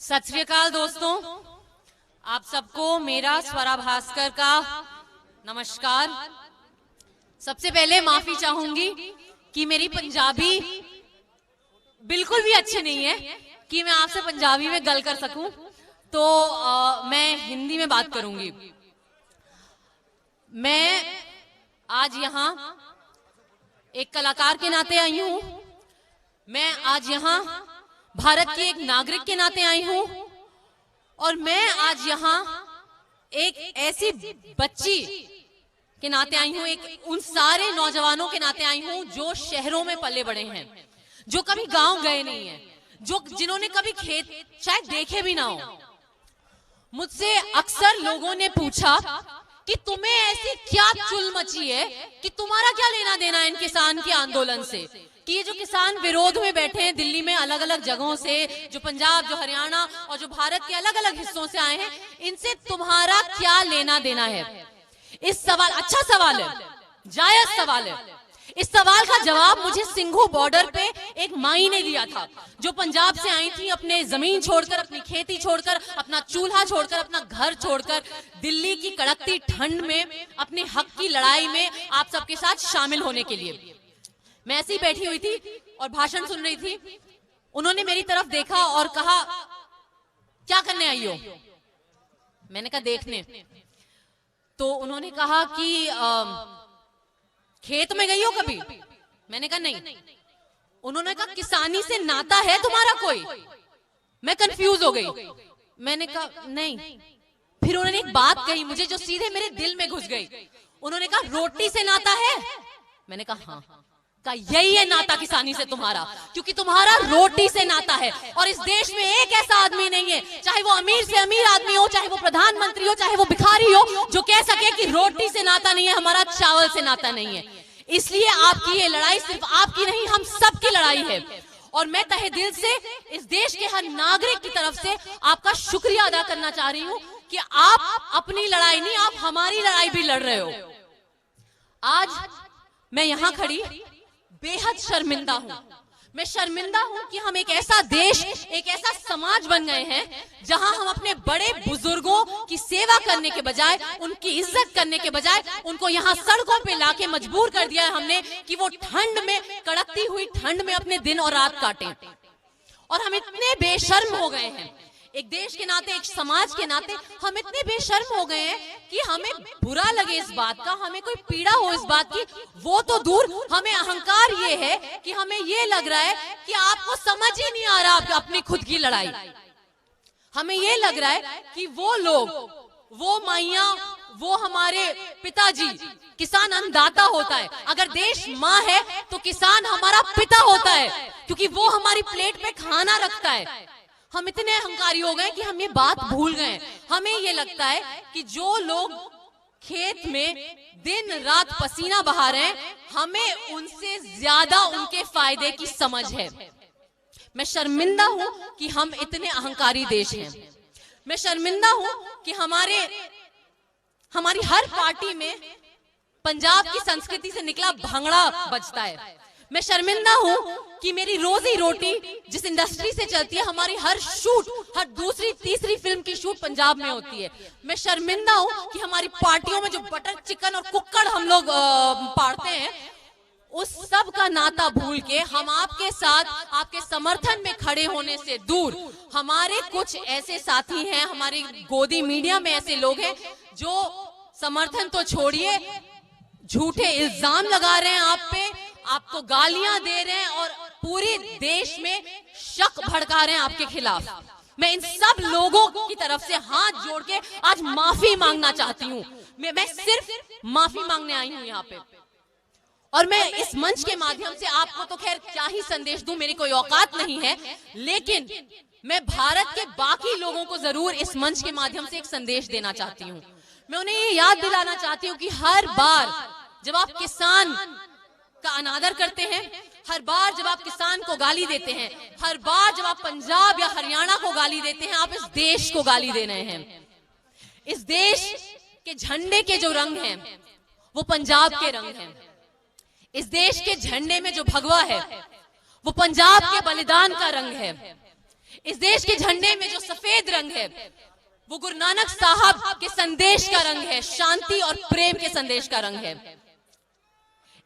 सत श्री अकाल दोस्तों, आप सबको मेरा स्वरा भास्कर का नमस्कार। सबसे पहले माफी चाहूंगी कि मेरी पंजाबी बिल्कुल भी अच्छी नहीं है कि मैं आपसे पंजाबी में गल कर सकूं, तो मैं हिंदी में बात करूंगी। मैं आज यहाँ एक कलाकार के नाते आई हूं, मैं आज यहाँ भारत की एक नागरिक के नाते आई हूं, और मैं आज यहाँ एक ऐसी बच्ची के नाते आई हूं, एक उन सारे नौजवानों के नाते आई हूं जो शहरों में पले बड़े हैं, जो कभी गांव गए नहीं हैं, जिन्होंने कभी खेत शायद देखे भी ना हो। मुझसे अक्सर लोगों ने पूछा कि तुम्हें ऐसी क्या चुल मची है कि तुम्हारा क्या लेना देना है इन किसान के आंदोलन से, कि ये जो किसान विरोध में बैठे हैं दिल्ली में अलग अलग जगहों से, जो पंजाब, जो हरियाणा और जो भारत के अलग अलग हिस्सों से आए हैं, इनसे तुम्हारा क्या लेना देना है। इस सवाल, अच्छा सवाल है, जायज सवाल है। इस सवाल का जवाब मुझे सिंघू बॉर्डर पे एक माई ने दिया था, जो पंजाब से आई थी, अपने जमीन छोड़कर, अपनी खेती छोड़कर, अपना चूल्हा छोड़कर, अपना घर छोड़कर, दिल्ली की कड़कती ठंड में अपने हक की लड़ाई में आप सबके साथ शामिल होने के लिए। मैं ऐसी बैठी हुई थी और भाषण सुन रही थी। उन्होंने मेरी तरफ देखा और कहा, क्या करने आई हो? मैंने कहा देखने। तो उन्होंने कहा कि खेत में गई हो कभी? मैंने कहा नहीं। उन्होंने कहा किसानी से नाता है तुम्हारा कोई? मैं कंफ्यूज हो गई। मैंने कहा नहीं। फिर उन्होंने एक बात कही मुझे जो सीधे मेरे दिल में घुस गई। उन्होंने कहा रोटी से नाता है? मैंने कहा हाँ। का यही है नाता किसानी से तुम्हारा, क्योंकि तुम्हारा रोटी से नाता है। और इस देश में एक ऐसा आदमी नहीं है, चाहे वो अमीर से अमीर आदमी हो, चाहे वो प्रधानमंत्री हो, चाहे वो भिखारी हो, जो कह सके कि रोटी से नाता नहीं है, हमारा चावल से नाता नहीं है। इसलिए आपकी ये लड़ाई सिर्फ आपकी नहीं, हम सबकी लड़ाई है। और मैं तहे दिल से इस देश के हर नागरिक की तरफ से आपका शुक्रिया अदा करना चाह रही हूं कि आप अपनी लड़ाई नहीं, आप हमारी लड़ाई भी लड़ रहे हो। आज मैं यहां खड़ी बेहद शर्मिंदा हूं। मैं शर्मिंदा हूं कि हम एक ऐसा देश, एक ऐसा समाज बन गए हैं जहां हम अपने बड़े बुजुर्गों की सेवा करने के बजाय, उनकी इज्जत करने के बजाय, उनको यहां सड़कों पे लाके मजबूर कर दिया है हमने कि वो ठंड में, कड़कती हुई ठंड में अपने दिन और रात काटें। और हम इतने बेशर्म हो गए हैं, एक देश के नाते, एक समाज के नाते हम इतने बेशर्म हो गए हैं कि हमें बुरा लगे इस बात का, हमें कोई पीड़ा हो इस बात की, वो तो दूर, हमें अहंकार ये है कि हमें ये लग रहा है कि आपको समझ ही नहीं आ रहा आपकी अपनी खुद की लड़ाई। हमें ये लग रहा है कि वो लोग, वो माइयां, वो हमारे पिताजी, किसान अन्नदाता होता है। अगर देश माँ है तो किसान हमारा पिता होता है, क्योंकि वो हमारी प्लेट पे खाना रखता है। हम इतने अहंकारी हो गए कि हम ये बात भूल गए। हमें ये लगता है कि जो लोग खेत में दिन रात पसीना बहा रहे हैं, हमें उनसे ज्यादा उनके फायदे की समझ है। मैं शर्मिंदा हूं कि हम इतने अहंकारी देश हैं। मैं शर्मिंदा हूं कि हमारी हर पार्टी में पंजाब की संस्कृति से निकला भंगड़ा बजता है। मैं शर्मिंदा हूं कि मेरी रोजी रोटी जिस इंडस्ट्री से चलती है, हमारी हर शूट, हर दूसरी तीसरी फिल्म की शूट पंजाब में होती है। मैं शर्मिंदा हूं कि हमारी पार्टियों में जो बटर चिकन और कुक्कड़ हम लोग पाड़ते हैं, उस सब का नाता भूल के हम आपके साथ, आपके समर्थन में खड़े होने से दूर, हमारे कुछ ऐसे साथी हैं, हमारे गोदी मीडिया में ऐसे लोग हैं जो समर्थन तो छोड़िए, झूठे इल्जाम लगा रहे हैं आप पे, आपको गालियां दे रहे हैं और पूरे देश में शक भड़का रहे हैं आपके खिलाफ। मैं इन सब लोगों की तरफ से हाथ जोड़ के आज माफी मांगना चाहती हूँ। मैं सिर्फ माफी मांगने आई हूँ यहाँ पे। और मैं इस मंच के माध्यम से आपको तो खैर क्या ही संदेश दूं, मेरी कोई औकात नहीं है, लेकिन मैं भारत के बाकी लोगों को जरूर इस मंच के माध्यम से एक संदेश देना चाहती हूँ। मैं उन्हें ये याद दिलाना चाहती हूँ कि हर बार जब आप किसान का अनादर करते हैं, हर बार जब आप किसान को गाली देते हैं, हर बार जब आप पंजाब या हरियाणा को गाली देते हैं, आप इस देश को गाली दे रहे हैं। इस देश के झंडे के जो रंग हैं वो पंजाब के रंग हैं। इस देश के झंडे में जो भगवा है वो पंजाब के बलिदान का रंग है। इस देश के झंडे में जो सफेद रंग है वो गुरु नानक साहब के संदेश का रंग है, शांति और प्रेम के संदेश का रंग है।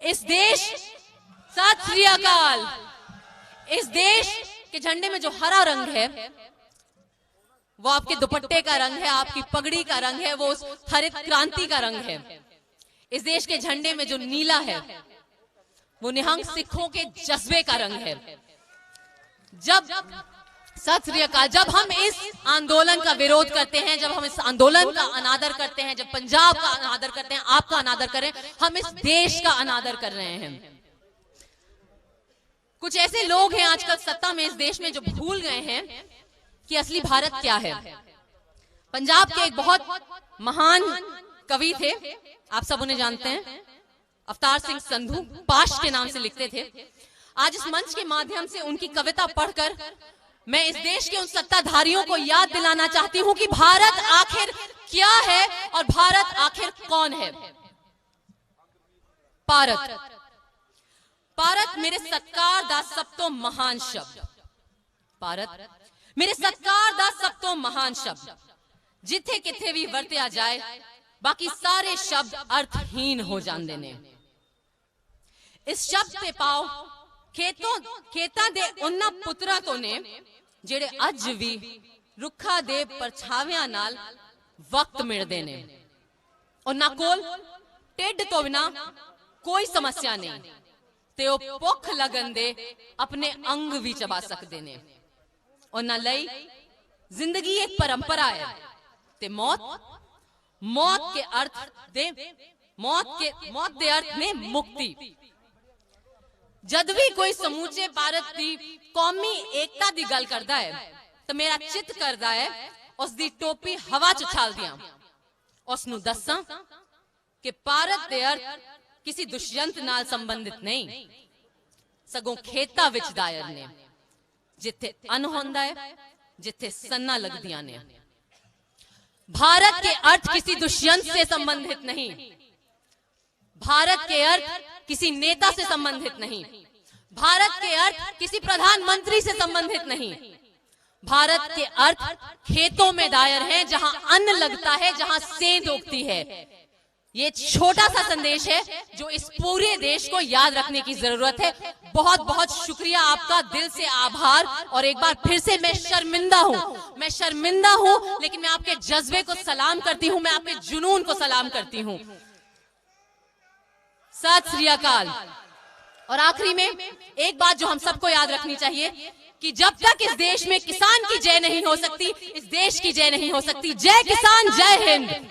इस देश, सत श्री अकाल, इस देश के झंडे में जो हरा रंग है वो आपके दुपट्टे का रंग है, आपकी पगड़ी का रंग है, वो उस हरित क्रांति का रंग है। इस देश के झंडे में जो नीला है वो निहंग सिखों के जज्बे का रंग है। जब सत श्री अकाल, जब हम इस आंदोलन का विरोध करते हैं, जब हम इस आंदोलन का अनादर करते हैं, जब पंजाब का अनादर करते हैं, आपका अनादर कर रहे हैं, हम इस देश का अनादर कर रहे हैं। कुछ ऐसे लोग हैं आजकल सत्ता में इस देश में जो भूल गए हैं कि असली भारत क्या है। पंजाब के एक बहुत महान कवि थे, आप सब उन्हें जानते हैं, अवतार सिंह संधू, पाश के नाम से लिखते थे। आज इस मंच के माध्यम से उनकी कविता पढ़कर मैं इस देश के उन सत्ताधारियों को याद दिलाना चाहती हूं कि भारत आखिर क्या है और भारत आखिर कौन है। भारत, भारत मेरे सत्कार दा सब तो महान शब्द, भारत मेरे सत्कार दा सब तो महान शब्द, जिथे किथे भी वरत्या जाए बाकी सारे शब्द अर्थहीन हो जांदे ने। इस शब्द ते पाओ खेतां दे उन्ना पुत्रा तो ने ਜਿਹੜੇ ਅੱਜ ਵੀ ਰੁੱਖਾਂ ਦੇ ਪਰਛਾਵਿਆਂ ਨਾਲ ਵਕਤ ਮਿਲਦੇ ਨੇ। ਉਹਨਾਂ ਕੋਲ ਢਿੱਡ ਤੋਂ ਬਿਨਾ ਕੋਈ ਸਮੱਸਿਆ ਨਹੀਂ ਤੇ ਉਹ ਭੁੱਖ ਲੱਗਣ ਦੇ ਆਪਣੇ ਅੰਗ ਵੀ ਚਬਾ ਸਕਦੇ ਨੇ। ਉਹਨਾਂ ਲਈ ਜ਼ਿੰਦਗੀ ਇੱਕ ਪਰੰਪਰਾ ਹੈ ਤੇ मौत के अर्थ ने मुक्ति। जद भी कोई समूचे भारत की कौमी एकता की गल करता है तो मेरा चित करता है उसकी टोपी हवा च उछाल दिया, उसनू दसा कि भारत के अर्थ किसी दुष्यंत नाल संबंधित नहीं, सगों खेता विच दायर ने, जिथे अन्न होंदा है, जिथे सन्ना लगदियां ने। भारत के अर्थ किसी दुष्यंत से संबंधित नहीं, भारत के अर्थ किसी नेता से संबंधित नहीं, भारत के अर्थ किसी प्रधानमंत्री से संबंधित नहीं। भारत के अर्थ खेतों में दायर है, जहां अन्न लगता है, जहां सेंध उगती है। ये छोटा सा संदेश है जो इस पूरे देश को याद रखने की जरूरत है। बहुत बहुत शुक्रिया, आपका दिल से आभार। और एक बार फिर से मैं शर्मिंदा हूं, लेकिन मैं आपके जज्बे को सलाम करती हूं, मैं आपके जुनून को सलाम करती हूं। सत श्री अकाल। और आखिरी में एक बात जो हम सबको याद रखनी चाहिए कि जब तक इस देश में किसान की जय नहीं हो सकती, इस देश की जय नहीं हो सकती। जय किसान, जय हिंद।